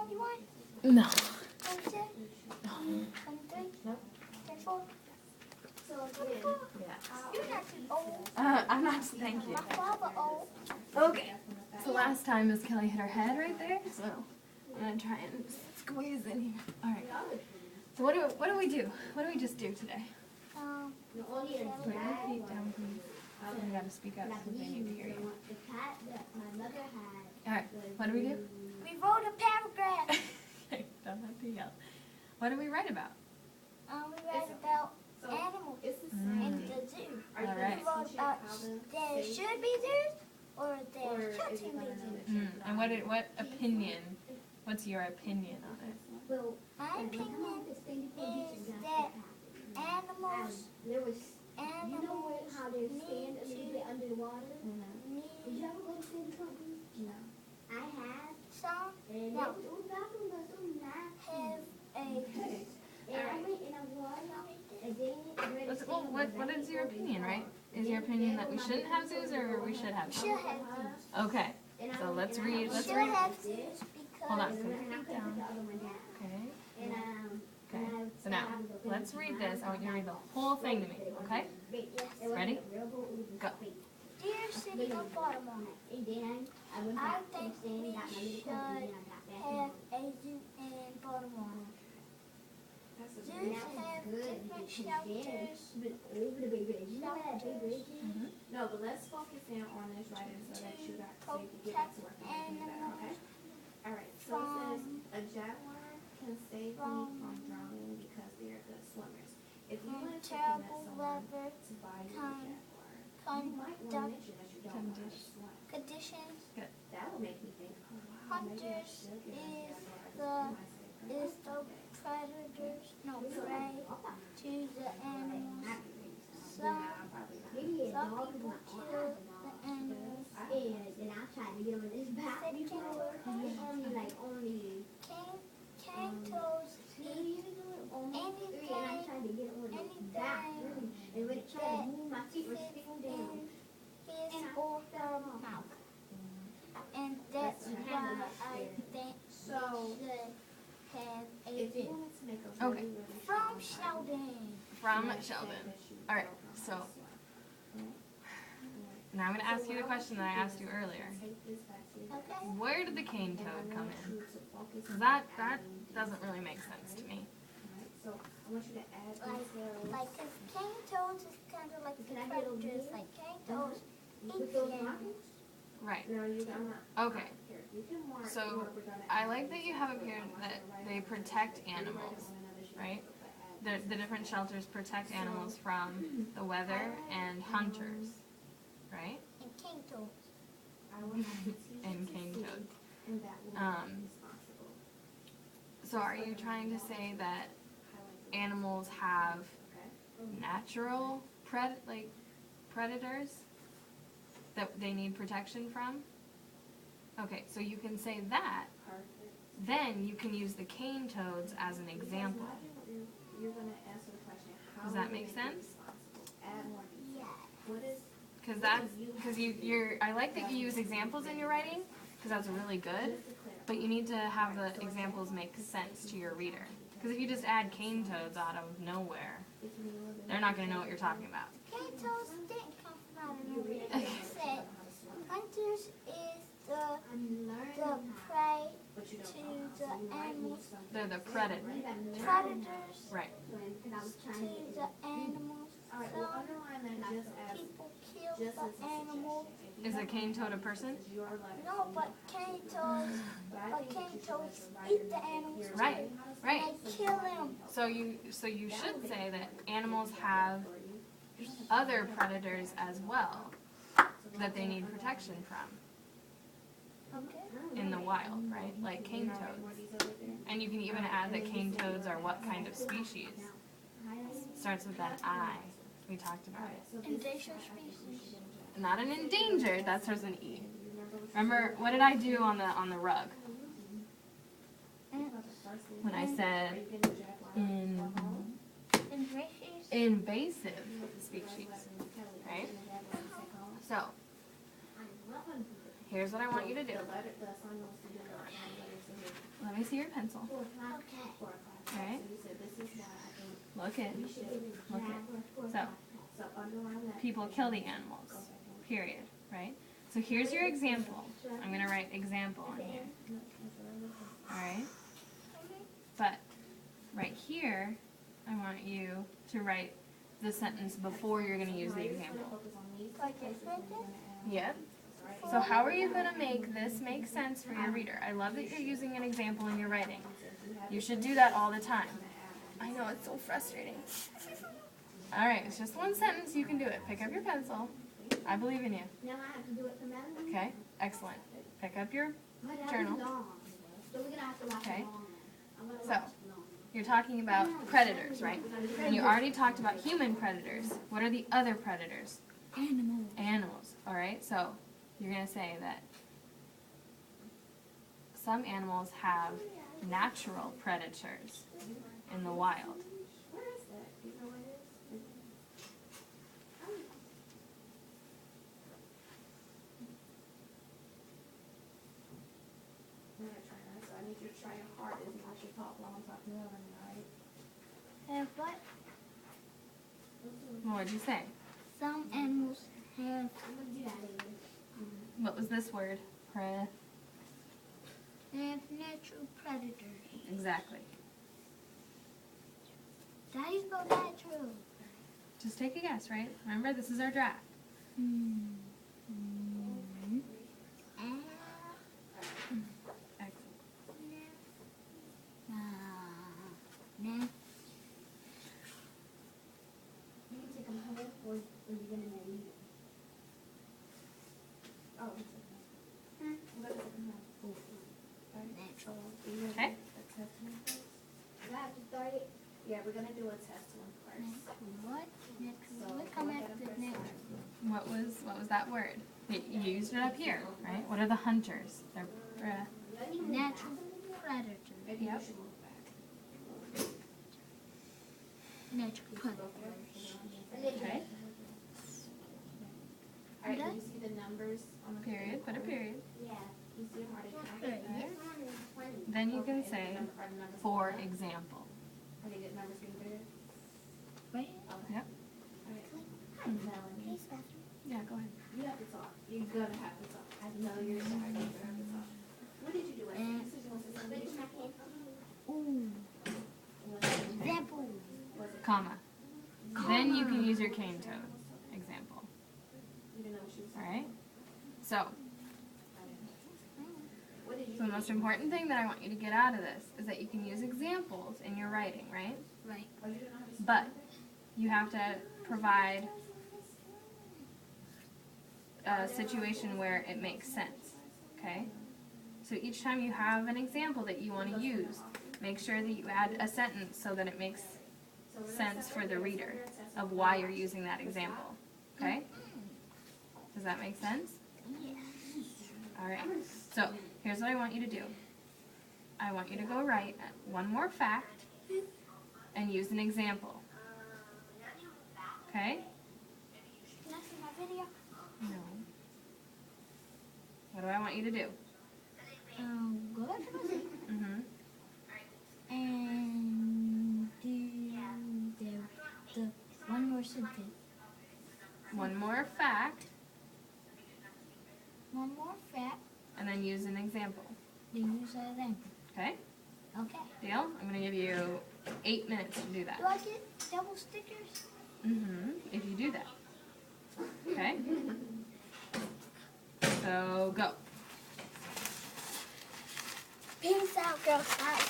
21? No. 22? No. 23? Nope. 24? So again, 24? Yeah. You're not too old. I'm not. Thank you. My father old. Okay. So last time Miss Kelly hit her head right there. So I'm gonna try and squeeze in here. All right. So what do we do? What do we just do today? the only Put your feet down, please. You gotta speak up because they need to hear you. the cat that my mother had. All right. What do we do? We wrote a paragraph. Okay. Don't have to yell. What do we write about? We read about animals It's the in same. the zoo. All right. We wrote about there should be zoos or there shouldn't be zoos. And what opinion? What's your opinion on it? Well, My opinion is that animals, there was, you know how they stand a little bit under the water? Did you need ever go to Stand Company? No. I have. some And No. it was bathroom was so nice. have a And I went and I watered, and then What is your opinion, right? Is your opinion that we shouldn't have zoos or we should have should zoos? have zoos. Okay. So let's read. Let's Should read. have zoos Hold on. because Put your feet down. Okay. And Okay. So now let's read this. I want you to read the whole thing to me. Okay? yes. Ready? Go. Dear City of Baltimore, And then I went I back to think the stand, we got my little should coat, and then I got back. have a zoo in Baltimore. Zoos have different shelters. Over the big bridge. You know that big bridge is? No, but let's focus in on this writing so that you got so you can get back to work on it better, okay? Alright, so it says, a jaguar can save me from drowning because they're good swimmers. If you From want to terrible convince someone weather to buy you a jaguar, you might want to conduct mention that you don't know how to swim. conditions. That would make me think, oh wow, maybe I Hunters should get a is jaguar. is the predators, no prey to the animals. Some Maybe a some dog is people not kill the animals. And I tried to get on this back before. Only Kantos eat and I tried to get on this back. And when it tried to move, my feet were sticking down. in his or her mouth. And that's why I think So, we should have a if you zoo. wanted to make a Okay. really, really From Sheldon. From Sheldon. All right. So now I'm going to ask you the question that I asked you earlier. Okay? Where did the cane toad come in? 'Cause that doesn't really make sense to me. So, I want you to add details. Like, cause cane toads is kind of like the predators. Like cane toads eat the animals. Right. No, you don't. Here, Okay. you can mark So what we're gonna I add. like that you have up here that they protect animals, right? The different shelters protect animals from the weather and hunters, right? And cane toads. I will have to teach And you cane to see, toads. and that will Um, be responsible. So are you trying to say that animals have natural predators that they need protection from? Okay, so you can say that. Then you can use the cane toads as an example. You're gonna answer the question, how Does will that you make it sense? responsible? Add more detail. Yeah. What is, Because I like that you use examples in your writing, because that's really good, but you need to have the examples make sense to your reader. Because if you just add cane toads out of nowhere, they're not going to know what you're talking about. Cane toads didn't come from out of nowhere. They said hunters is the prey to the animals. They're the predators. Predators Right. to the animals. alright, well, Some underline that just as, people kill just as the a animals. suggestion. If you Is a have cane toad a person? your letter. No, but cane toads, eat the animals too. Right, right. And they kill them. So you should say that animals have other predators as well that they need protection from Okay. in the wild, right? Like cane toads. And you can even add that cane toads are what kind of species? Starts with that I. We talked about it. Endangered species. Not an endangered, that starts with an E. Remember, what did I do on the rug? When I said invasive species, right? So, here's what I want you to do. Let Let me see your pencil. Okay. Right? So you said this is why I think Look it. we should Look it. So, so underline that. people kill the animals. Period. Right? So here's your example. I'm going to write example on here. Alright? But right here, I want you to write the sentence before you're going to use the example. Like this sentence? Yep. So how are you going to make this make sense for your reader? I love that you're using an example in your writing. You should do that all the time. I know, it's so frustrating. Alright, it's just one sentence. You can do it. Pick up your pencil. I believe in you. Now I have to do it for Madeline. Okay? Excellent. Pick up your But that'll journal. be long. So we're gonna have to watch Okay. it long. I'm gonna So, watch it long. you're talking about predators, right? And you already talked about human predators. What are the other predators? Animal. Animals. Alright, so you're going to say that some animals have natural predators in the wild. Where is that? Do you know where it is? I'm gonna try that, so I need you to try your hardest not to talk while I'm talking to them, alright? And what? What would you say? Some animals have What was this word? natural predators. Exactly. How do you spell natural? Just take a guess, right? Remember, this is our draft. Excellent. You can take them home or you're gonna read it. Oh, it's okay. I'm gonna take them home. Natural. Okay? A test one first? Do I have to start it? Yeah, we're gonna do a test one first. What? So What come look at after them natural? first. What was that word? You used it up here, right? What are the hunters? They're Natural predators. Maybe you Yep. should move back. Natural predators. okay. Alright, done? do you see the numbers on the Period. Put a period. Yeah. You see how they Right. count? This one is 20. Then you can Okay, say, and are the numbers for going up? example. Are they good numbers getting bigger? Right? Okay. Yep. Alright. Hi, Melanie. Yeah, go ahead. You have to talk. You're gonna have to talk. I know you're tired. You're gonna have to talk. What did you do? Ashley? You said you wanted to say something. Ooh. Example. Was it? Comma. Then you can use your cane toad example. You didn't know what she was saying. Alright? So, What did you so the most important thing that I want you to get out of this is that you can use examples in your writing, right? Right. Oh, you didn't know how to say But you have to provide a situation where it makes sense, okay? So each time you have an example that you want to use, make sure that you add a sentence so that it makes sense for the reader of why you're using that example, okay? Does that make sense? Alright, so here's what I want you to do. I want you to go write one more fact and use an example. Okay? Can I see my video? No. What do I want you to do? Go back to my seat Mm-hmm. and do the one more sentence. One more fact, One more fact. and then use an example. Then use that example. Okay? Okay. Deal? I'm going to give you 8 minutes to do that. Do I get double stickers? Mm-hmm. If you do that. Okay? So, go. Peace out, girls. Bye.